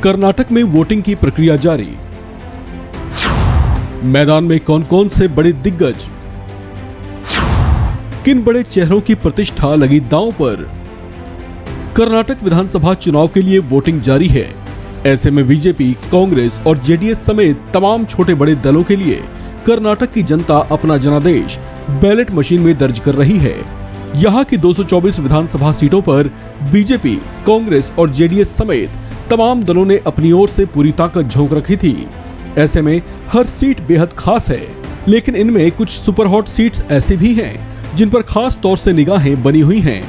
कर्नाटक में वोटिंग की प्रक्रिया जारी। मैदान में कौन कौन से बड़े दिग्गज, किन बड़े चेहरों की प्रतिष्ठा लगी दांव पर। कर्नाटक विधानसभा चुनाव के लिए वोटिंग जारी है। ऐसे में बीजेपी, कांग्रेस और जेडीएस समेत तमाम छोटे बड़े दलों के लिए कर्नाटक की जनता अपना जनादेश बैलेट मशीन में दर्ज कर रही है। यहाँ की 224 विधानसभा सीटों पर बीजेपी, कांग्रेस और जेडीएस समेत तमाम दलों ने अपनी ओर से पूरी ताकत झोंक रखी थी। ऐसे में हर सीट बेहद खास है, लेकिन इनमें कुछ सुपर हॉट सीट्स ऐसी भी हैं जिन पर खास तौर से निगाहें बनी हुई हैं।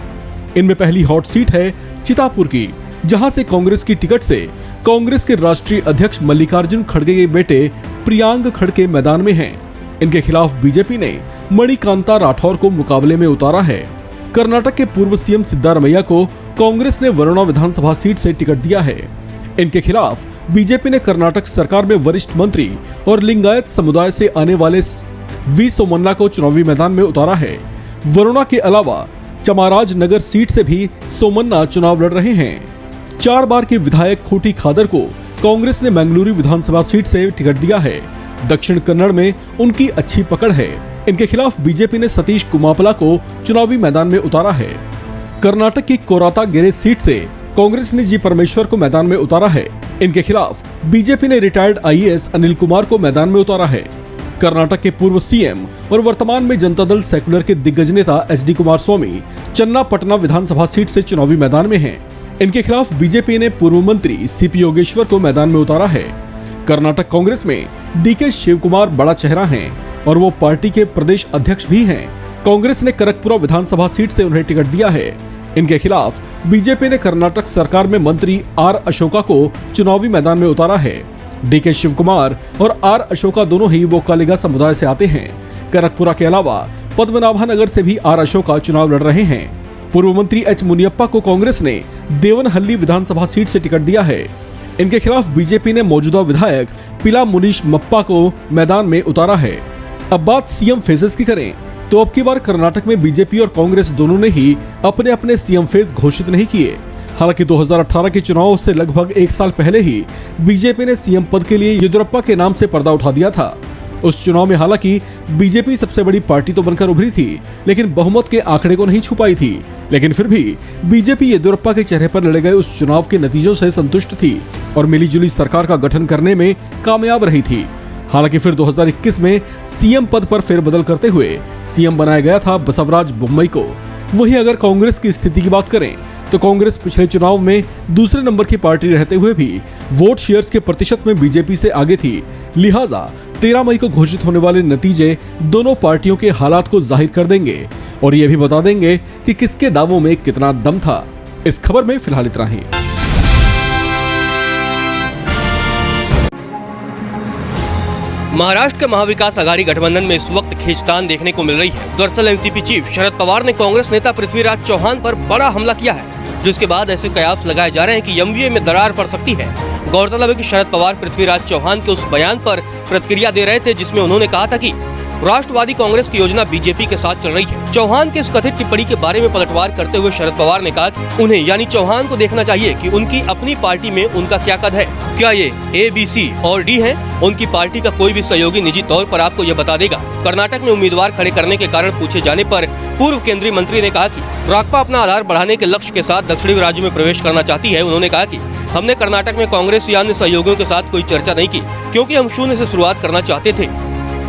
इनमें पहली हॉट सीट है चितापुर की, जहां से कांग्रेस की टिकट से कांग्रेस के राष्ट्रीय अध्यक्ष मल्लिकार्जुन खड़गे के बेटे प्रियांक खड़गे मैदान में हैं। इनके खिलाफ बीजेपी ने मणिकांता राठौर को मुकाबले में उतारा है। कर्नाटक के पूर्व सीएम सिद्धारमैया को कांग्रेस ने वरुणा विधानसभा सीट से टिकट दिया है। इनके खिलाफ बीजेपी ने कर्नाटक सरकार में वरिष्ठ मंत्री और लिंगायत समुदाय से आने वाले वी सोमन्ना को चुनावी मैदान में उतारा है। वरुणा के अलावा चामराजनगर सीट से भी सोमन्ना चुनाव लड़ रहे हैं। 4 बार के विधायक खूटी खादर को कांग्रेस ने मंगलुरु विधानसभा सीट से टिकट दिया है। दक्षिण कन्नड़ में उनकी अच्छी पकड़ है। इनके खिलाफ बीजेपी ने सतीश कुमापला को चुनावी मैदान में उतारा है। कर्नाटक की कोरातागेरे सीट से कांग्रेस ने जी परमेश्वर को मैदान में उतारा है। इनके खिलाफ बीजेपी ने रिटायर्ड आईएएस अनिल कुमार को मैदान में उतारा है। कर्नाटक के पूर्व सीएम और वर्तमान में जनता दल सेक्युलर के दिग्गज नेता एचडी कुमारस्वामी चन्नापटना विधानसभा सीट से चुनावी मैदान में हैं। इनके खिलाफ बीजेपी ने पूर्व मंत्री सीपी योगेश्वर को मैदान में उतारा है। कर्नाटक कांग्रेस में डीके शिवकुमार बड़ा चेहरा हैं और वो पार्टी के प्रदेश अध्यक्ष भी हैं। कांग्रेस ने करकपुरा विधानसभा सीट से उन्हें टिकट दिया है। इनके खिलाफ बीजेपी ने कर्नाटक सरकार में मंत्री आर अशोका को चुनावी मैदान में उतारा है। डीके शिवकुमार और आर अशोका दोनों ही वो कालिगा समुदाय से आते हैं। करकपुरा के अलावा पद्मनाभनगर से भी आर अशोका चुनाव लड़ रहे हैं। पूर्व मंत्री एच मुनियप्पा को कांग्रेस ने देवनहल्ली विधानसभा सीट से टिकट दिया है। इनके खिलाफ बीजेपी ने मौजूदा विधायक पिला मुनीश मप्पा को मैदान में उतारा है। अब बात सीएम फेजेस की करें तो अब की बार कर्नाटक में बीजेपी और कांग्रेस दोनों ने ही अपने अपने सीएम फेज घोषित नहीं किए। हालांकि 2018 के चुनाव से लगभग 1 साल पहले ही बीजेपी ने सीएम पद के लिए येदियुरप्पा के नाम से पर्दा उठा दिया था। उस चुनाव में हालांकि बीजेपी सबसे बड़ी पार्टी तो बनकर उभरी थी, लेकिन बहुमत के आंकड़े को नहीं छुपाई थी। लेकिन फिर भी बीजेपी येदियुरप्पा के चेहरे पर लड़े गए उस चुनाव के नतीजों से संतुष्ट थी और मिलीजुली सरकार का गठन करने में कामयाब रही थी। हालांकि फिर 2021 में सीएम पद पर फेरबदल करते हुए सीएम बनाया गया था बसवराज बोम्मई को। वहीं अगर कांग्रेस की स्थिति की बात करें तो कांग्रेस पिछले चुनाव में दूसरे नंबर की पार्टी रहते हुए भी वोट शेयर्स के प्रतिशत में बीजेपी से आगे थी। लिहाजा 13 मई को घोषित होने वाले नतीजे दोनों पार्टियों के हालात को जाहिर कर देंगे और ये भी बता देंगे कि किसके दावों में कितना दम था। इस खबर में फिलहाल इतना ही। महाराष्ट्र के महाविकास आघाड़ी गठबंधन में इस वक्त खींचतान देखने को मिल रही है। दरअसल एनसीपी चीफ शरद पवार ने कांग्रेस नेता पृथ्वीराज चौहान पर बड़ा हमला किया है, जिसके बाद ऐसे कयास लगाए जा रहे हैं कि एमवीए में दरार पड़ सकती है। गौरतलब है कि शरद पवार पृथ्वीराज चौहान के उस बयान पर प्रतिक्रिया दे रहे थे जिसमें उन्होंने कहा था कि राष्ट्रवादी कांग्रेस की योजना बीजेपी के साथ चल रही है। चौहान के इस कथित टिप्पणी के बारे में पलटवार करते हुए शरद पवार ने कहा कि उन्हें यानी चौहान को देखना चाहिए कि उनकी अपनी पार्टी में उनका क्या कद है। क्या ये ए, बी, सी और डी है? उनकी पार्टी का कोई भी सहयोगी निजी तौर पर आपको यह बता देगा। कर्नाटक में उम्मीदवार खड़े करने के कारण पूछे जाने पर पूर्व केंद्रीय मंत्री ने कहा कि राक्पा अपना आधार बढ़ाने के लक्ष्य के साथ दक्षिणी राज्य में प्रवेश करना चाहती है। उन्होंने कहा कि हमने कर्नाटक में कांग्रेस या अन्य सहयोगियों के साथ कोई चर्चा नहीं की, क्योंकि हम शून्य से शुरुआत करना चाहते थे।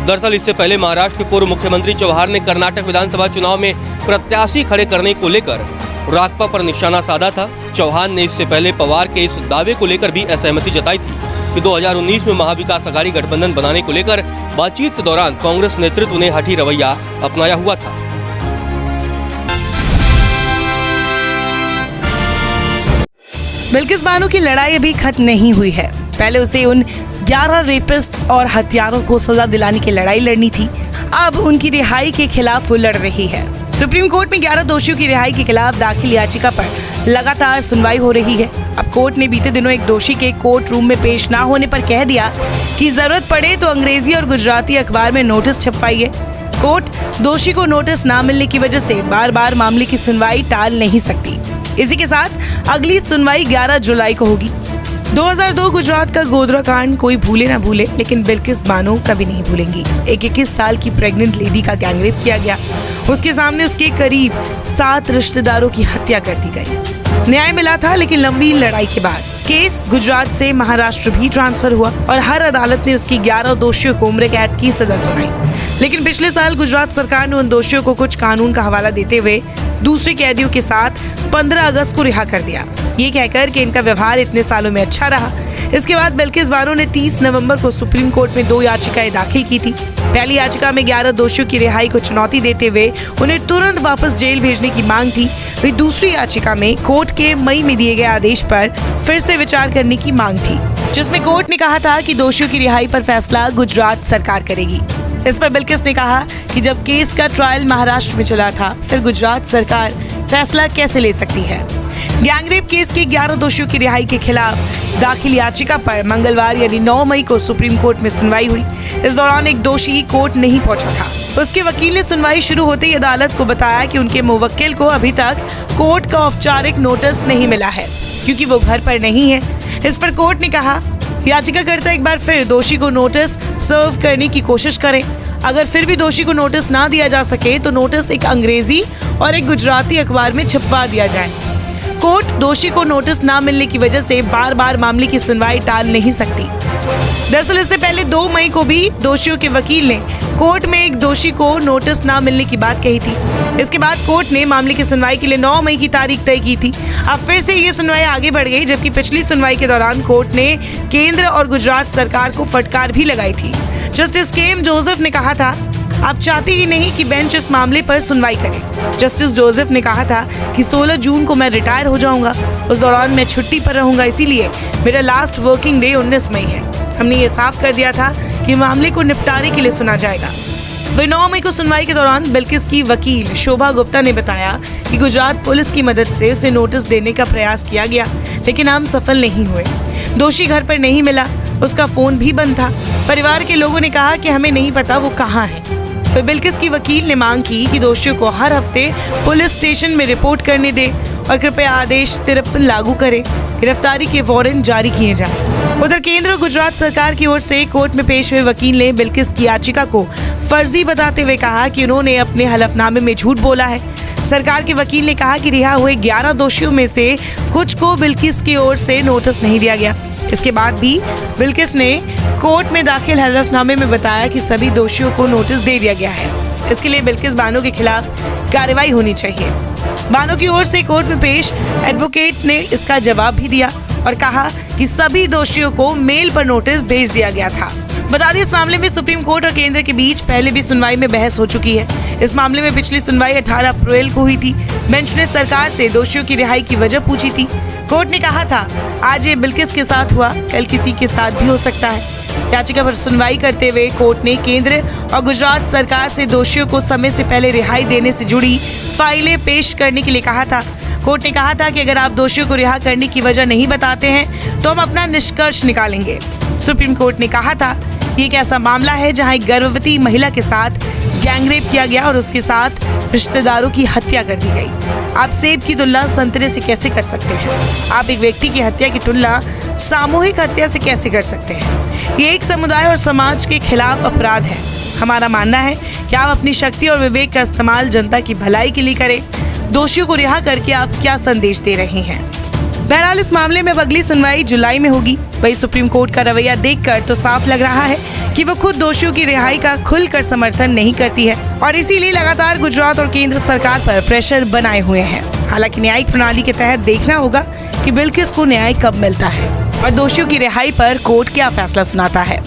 दरअसल इससे पहले महाराष्ट्र के पूर्व मुख्यमंत्री चौहान ने कर्नाटक विधानसभा चुनाव में प्रत्याशी खड़े करने को लेकर राक्पा पर निशाना साधा था। चौहान ने इससे पहले पवार के इस दावे को लेकर भी असहमति जताई थी कि 2019 में महाविकास आघाड़ी गठबंधन बनाने को लेकर बातचीत के दौरान कांग्रेस नेतृत्व ने हठी रवैया अपनाया हुआ था। बिल्किस बानो की लड़ाई अभी खत्म नहीं हुई है। पहले उसे उन 11 रेपिस्ट और हत्यारों को सजा दिलाने की लड़ाई लड़नी थी। अब उनकी रिहाई के खिलाफ वो लड़ रही है। सुप्रीम कोर्ट में 11 दोषियों की रिहाई के खिलाफ दाखिल याचिका पर लगातार सुनवाई हो रही है। अब कोर्ट ने बीते दिनों एक दोषी के कोर्ट रूम में पेश ना होने पर कह दिया कि जरूरत पड़े तो अंग्रेजी और गुजराती अखबार में नोटिस छपवाइए। कोर्ट दोषी को नोटिस ना मिलने की वजह से बार बार मामले की सुनवाई टाल नहीं सकती। इसी के साथ अगली सुनवाई 11 जुलाई को होगी। 2002 गुजरात का गोधरा कांड कोई भूले ना भूले, लेकिन बिल्किस बानो कभी नहीं भूलेंगी। एक 21 साल की प्रेग्नेंट लेडी का गैंगरेप किया गया। उसके सामने उसके करीब 7 रिश्तेदारों की हत्या कर दी गई। न्याय मिला था, लेकिन लंबी लड़ाई के बाद केस गुजरात से महाराष्ट्र भी ट्रांसफर हुआ और हर अदालत ने उसकी 11 दोषियों को उम्र कैद की सजा सुनाई। लेकिन पिछले साल गुजरात सरकार ने उन दोषियों को कुछ कानून का हवाला देते हुए दूसरे कैदियों के साथ 15 अगस्त को रिहा कर दिया, ये कहकर कि इनका व्यवहार इतने सालों में अच्छा रहा। इसके बाद बिल्किस बानो ने 30 नवंबर को सुप्रीम कोर्ट में 2 याचिकाएं दाखिल की थी। पहली याचिका में 11 दोषियों की रिहाई को चुनौती देते हुए उन्हें तुरंत वापस जेल भेजने की मांग थी। वहीं दूसरी याचिका में कोर्ट के मई में दिए गए आदेश पर फिर से विचार करने की मांग थी, जिसमें कोर्ट ने कहा था कि दोषियों की रिहाई पर फैसला गुजरात सरकार करेगी। इस पर बिल्किस ने कहा कि जब केस का ट्रायल महाराष्ट्र में चला था, फिर गुजरात सरकार फैसला कैसे ले सकती है। गैंगरेप केस के 11 दोषियों की रिहाई के खिलाफ दाखिल याचिका पर मंगलवार यानी 9 मई को सुप्रीम कोर्ट में सुनवाई हुई। इस दौरान एक दोषी कोर्ट नहीं पहुंचा था। उसके वकील ने सुनवाई शुरू होते ही अदालत को बताया कि उनके मुवक्किल को अभी तक कोर्ट का औपचारिक नोटिस नहीं मिला है, क्योंकि वो घर पर नहीं है। इस पर कोर्ट ने कहा याचिकाकर्ता एक बार फिर दोषी को नोटिस सर्व करने की कोशिश करें। अगर फिर भी दोषी को नोटिस ना दिया जा सके तो नोटिस एक अंग्रेजी और एक गुजराती अखबार में छपवा दिया जाए। कोर्ट दोषी को नोटिस ना मिलने की वजह से बार बार मामले की सुनवाई टाल नहीं सकती। दरअसल इससे पहले 2 मई को भी दोषियों के वकील ने कोर्ट में एक दोषी को नोटिस ना मिलने की बात कही थी। इसके बाद कोर्ट ने मामले की सुनवाई के लिए 9 मई की तारीख तय की थी। अब फिर से ये सुनवाई आगे बढ़ गई, जबकि पिछली सुनवाई के दौरान कोर्ट ने केंद्र और गुजरात सरकार को फटकार भी लगाई थी। Justice KM. जोसेफ ने कहा था, आप चाहती ही नहीं कि बेंच इस मामले पर सुनवाई करे। जस्टिस जोसेफ ने कहा था कि 16 जून को मैं रिटायर हो जाऊंगा, उस दौरान मैं छुट्टी पर रहूंगा, इसीलिए मेरा लास्ट वर्किंग डे 19 मई है। हमने ये साफ कर दिया था कि मामले को निपटारे के लिए सुना जाएगा। वही 9 मई को सुनवाई के दौरान बिल्किस की वकील शोभा गुप्ता ने बताया कि गुजरात पुलिस की मदद से उसे नोटिस देने का प्रयास किया गया, लेकिन हम सफल नहीं हुए। दोषी घर पर नहीं मिला, उसका फोन भी बंद था। परिवार के लोगों ने कहा कि हमें नहीं पता वो कहाँ है। तो बिल्किस की वकील ने मांग की कि दोषियों को हर हफ्ते पुलिस स्टेशन में रिपोर्ट करने दे और कृपया आदेश 53 लागू करे, गिरफ्तारी के वारंट जारी किए जाए। उधर केंद्र और गुजरात सरकार की ओर से कोर्ट में पेश हुए वकील ने बिल्किस की याचिका को फर्जी बताते हुए कहा कि उन्होंने अपने हलफनामे में झूठ बोला है। सरकार के वकील ने कहा कि रिहा हुए 11 दोषियों में से कुछ को बिल्किस की ओर से नोटिस नहीं दिया गया। इसके बाद भी बिल्किस ने कोर्ट में दाखिल हलफनामे में बताया कि सभी दोषियों को नोटिस दे दिया गया है। इसके लिए बिल्किस बानो के खिलाफ कार्रवाई होनी चाहिए। बानो की ओर से कोर्ट में पेश एडवोकेट ने इसका जवाब भी दिया और कहा कि सभी दोषियों को मेल पर नोटिस भेज दिया गया था। बता दें, इस मामले में सुप्रीम कोर्ट और केंद्र के बीच पहले भी सुनवाई में बहस हो चुकी है। इस मामले में पिछली सुनवाई 18 अप्रैल को हुई थी। बेंच ने सरकार से दोषियों की रिहाई की वजह पूछी थी। कोर्ट ने कहा था, आज ये बिल्किस के साथ हुआ, कल किसी के साथ भी हो सकता है। याचिका पर सुनवाई करते हुए कोर्ट ने केंद्र और गुजरात सरकार से दोषियों को समय से पहले रिहाई देने से जुड़ी फाइलें पेश करने के लिए कहा था। कोर्ट ने कहा था कि अगर आप दोषियों को रिहा करने की वजह नहीं बताते हैं तो हम अपना निष्कर्ष निकालेंगे। सुप्रीम कोर्ट ने कहा था ये एक ऐसा मामला है जहां एक गर्भवती महिला के साथ गैंगरेप किया गया और उसके साथ रिश्तेदारों की हत्या कर दी गई। आप सेब की तुलना संतरे से कैसे कर सकते हैं? आप एक व्यक्ति की हत्या की तुलना सामूहिक हत्या से कैसे कर सकते हैं? ये एक समुदाय और समाज के खिलाफ अपराध है। हमारा मानना है कि आप अपनी शक्ति और विवेक का इस्तेमाल जनता की भलाई के लिए करें। दोषियों को रिहा करके आप क्या संदेश दे रहे हैं? बहरहाल इस मामले में अब अगली सुनवाई जुलाई में होगी। वही सुप्रीम कोर्ट का रवैया देखकर तो साफ लग रहा है कि वो खुद दोषियों की रिहाई का खुलकर समर्थन नहीं करती है और इसीलिए लगातार गुजरात और केंद्र सरकार पर प्रेशर बनाए हुए हैं। हालांकि न्यायिक प्रणाली के तहत देखना होगा कि बिल्किस को न्याय कब मिलता है और दोषियों की रिहाई पर कोर्ट क्या फैसला सुनाता है।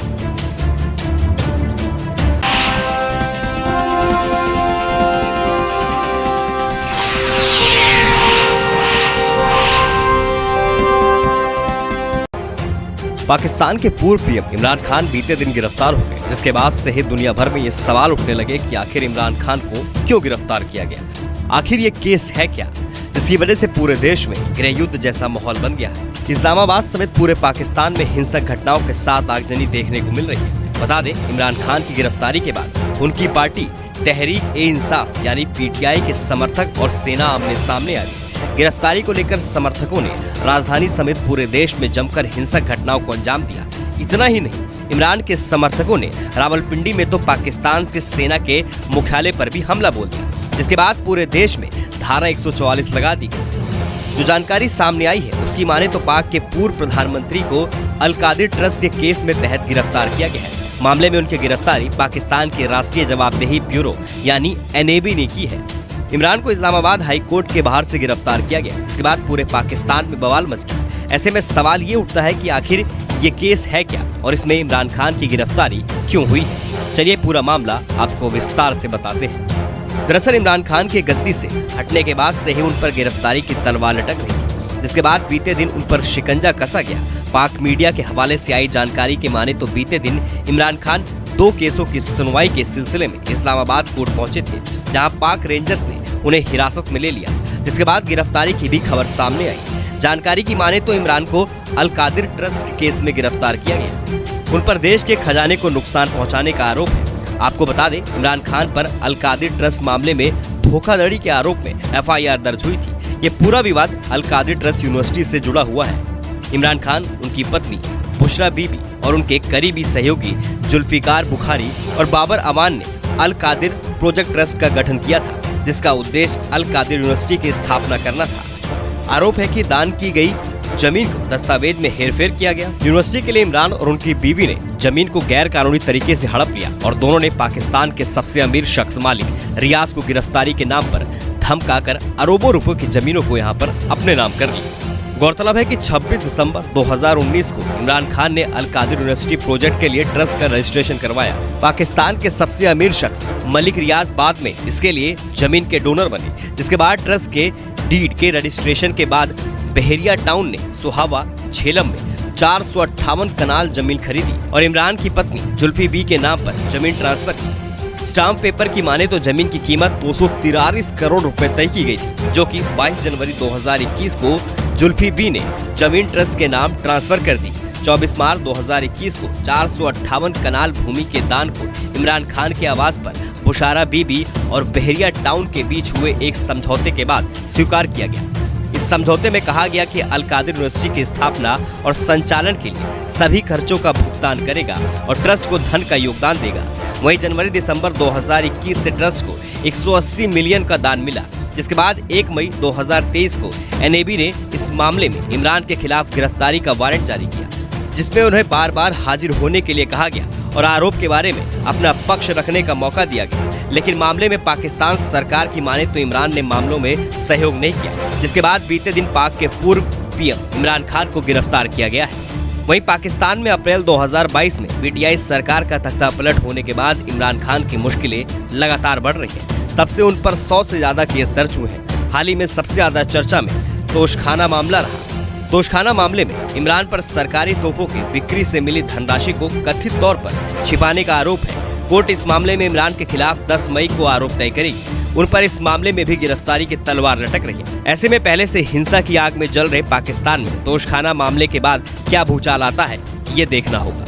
पाकिस्तान के पूर्व पीएम इमरान खान बीते दिन गिरफ्तार हो गए, जिसके बाद से ही दुनिया भर में ये सवाल उठने लगे कि आखिर इमरान खान को क्यों गिरफ्तार किया गया। आखिर ये केस है क्या जिसकी वजह से पूरे देश में गृह युद्ध जैसा माहौल बन गया है। इस्लामाबाद समेत पूरे पाकिस्तान में हिंसक घटनाओं के साथ आगजनी देखने को मिल रही है। बता दें, इमरान खान की गिरफ्तारी के बाद उनकी पार्टी तहरीक-ए-इंसाफ यानी पीटीआई के समर्थक और सेना आमने सामने आ गई। गिरफ्तारी को लेकर समर्थकों ने राजधानी समेत पूरे देश में जमकर हिंसक घटनाओं को अंजाम दिया। इतना ही नहीं, इमरान के समर्थकों ने रावलपिंडी में तो पाकिस्तान के सेना के मुख्यालय पर भी हमला बोल दिया, जिसके बाद पूरे देश में धारा 144 लगा दी गई। जो जानकारी सामने आई है उसकी माने तो पाक के पूर्व प्रधानमंत्री को अल कादिर ट्रस्ट के केस में तहत गिरफ्तार किया गया है। मामले में उनकी गिरफ्तारी पाकिस्तान के राष्ट्रीय जवाबदेही ब्यूरो यानी NAB ने की है। इमरान को इस्लामाबाद हाई कोर्ट के बाहर से गिरफ्तार किया गया। इसके बाद पूरे पाकिस्तान में बवाल मच गया। ऐसे में सवाल ये उठता है कि आखिर ये केस है क्या और इसमें इमरान खान की गिरफ्तारी क्यों हुई है। चलिए पूरा मामला आपको विस्तार से बताते हैं। दरअसल इमरान खान के गद्दी से हटने के बाद से ही उन पर गिरफ्तारी की तलवार लटक रही थी, जिसके बाद बीते दिन उन पर शिकंजा कसा गया। पाक मीडिया के हवाले से आई जानकारी के माने तो बीते दिन इमरान खान 2 केसों की सुनवाई के सिलसिले में इस्लामाबाद कोर्ट पहुंचे थे, जहां पाक रेंजर्स ने उन्हें हिरासत में ले लिया, जिसके बाद गिरफ्तारी की भी खबर सामने आई। जानकारी की माने तो इमरान को अल कादिर ट्रस्ट के केस में गिरफ्तार किया गया। उन पर देश के खजाने को नुकसान पहुंचाने का आरोप है। आपको बता दें, इमरान खान पर अल कादिर ट्रस्ट मामले में धोखाधड़ी के आरोप में FIR दर्ज हुई थी। ये पूरा विवाद अल कादिर ट्रस्ट यूनिवर्सिटी से जुड़ा हुआ है। इमरान खान, उनकी पत्नी बुशरा बीबी और उनके करीबी सहयोगी जुल्फिकार बुखारी और बाबर अमान ने अल कादिर प्रोजेक्ट ट्रस्ट का गठन किया था, जिसका उद्देश्य अल कादिर यूनिवर्सिटी की स्थापना करना था। आरोप है कि दान की गई जमीन को दस्तावेज में हेरफेर किया गया। यूनिवर्सिटी के लिए इमरान और उनकी बीवी ने जमीन को गैर कानूनी तरीके से हड़प लिया और दोनों ने पाकिस्तान के सबसे अमीर शख्स मालिक रियाज को गिरफ्तारी के नाम पर धमकाकर अरबों रुपयों की जमीनों को यहाँ पर अपने नाम कर लिया। गौरतलब है कि 26 दिसंबर 2019 को इमरान खान ने अल कादिर यूनिवर्सिटी प्रोजेक्ट के लिए ट्रस्ट का रजिस्ट्रेशन करवाया। पाकिस्तान के सबसे अमीर शख्स मलिक रियाज बाद में इसके लिए जमीन के डोनर बने, जिसके बाद ट्रस्ट के डीड के रजिस्ट्रेशन के बाद बहेरिया टाउन ने सुहावा झेलम में 458 कनाल जमीन खरीदी और इमरान की पत्नी जुल्फी बी के नाम पर जमीन ट्रांसफर की। स्टाम्प पेपर की माने तो जमीन की कीमत 243 करोड़ रुपए तय की गई थी, जो कि 22 जनवरी 2021 को जुल्फी बी ने जमीन ट्रस्ट के नाम ट्रांसफर कर दी। 24 मार्च 2021 को 458 कनाल भूमि के दान को इमरान खान के आवास पर बुशारा बीबी और बहेरिया टाउन के बीच हुए एक समझौते के बाद स्वीकार किया गया। इस समझौते में कहा गया कि अल कादिर यूनिवर्सिटी की स्थापना और संचालन के लिए सभी खर्चों का भुगतान करेगा और ट्रस्ट को धन का योगदान देगा। वहीं जनवरी-दिसंबर 2021 से ट्रस्ट को 180 मिलियन का दान मिला, जिसके बाद 1 मई 2023 को NAB ने इस मामले में इमरान के खिलाफ गिरफ्तारी का वारंट जारी किया, जिसमें उन्हें बार बार हाजिर होने के लिए कहा गया और आरोप के बारे में अपना पक्ष रखने का मौका दिया गया। लेकिन मामले में पाकिस्तान सरकार की माने तो इमरान ने मामलों में सहयोग नहीं किया, जिसके बाद बीते दिन पाक के पूर्व PM इमरान खान को गिरफ्तार किया गया है। वहीं पाकिस्तान में अप्रैल 2022 में PTI सरकार का तख्ता पलट होने के बाद इमरान खान की मुश्किलें लगातार बढ़ रही हैं। तब से उन पर 100 से ज्यादा केस दर्ज हुए हैं। हाल ही में सबसे ज्यादा चर्चा में तोशखाना मामला रहा। तोशखाना मामले में इमरान पर सरकारी तोहफों की बिक्री से मिली धनराशि को कथित तौर पर छिपाने का आरोप है। कोर्ट इस मामले में इमरान के खिलाफ 10 मई को आरोप तय करेगी। उन पर इस मामले में भी गिरफ्तारी की तलवार लटक रही है। ऐसे में पहले से हिंसा की आग में जल रहे पाकिस्तान में तोशखाना मामले के बाद क्या भूचाल आता है, ये देखना होगा।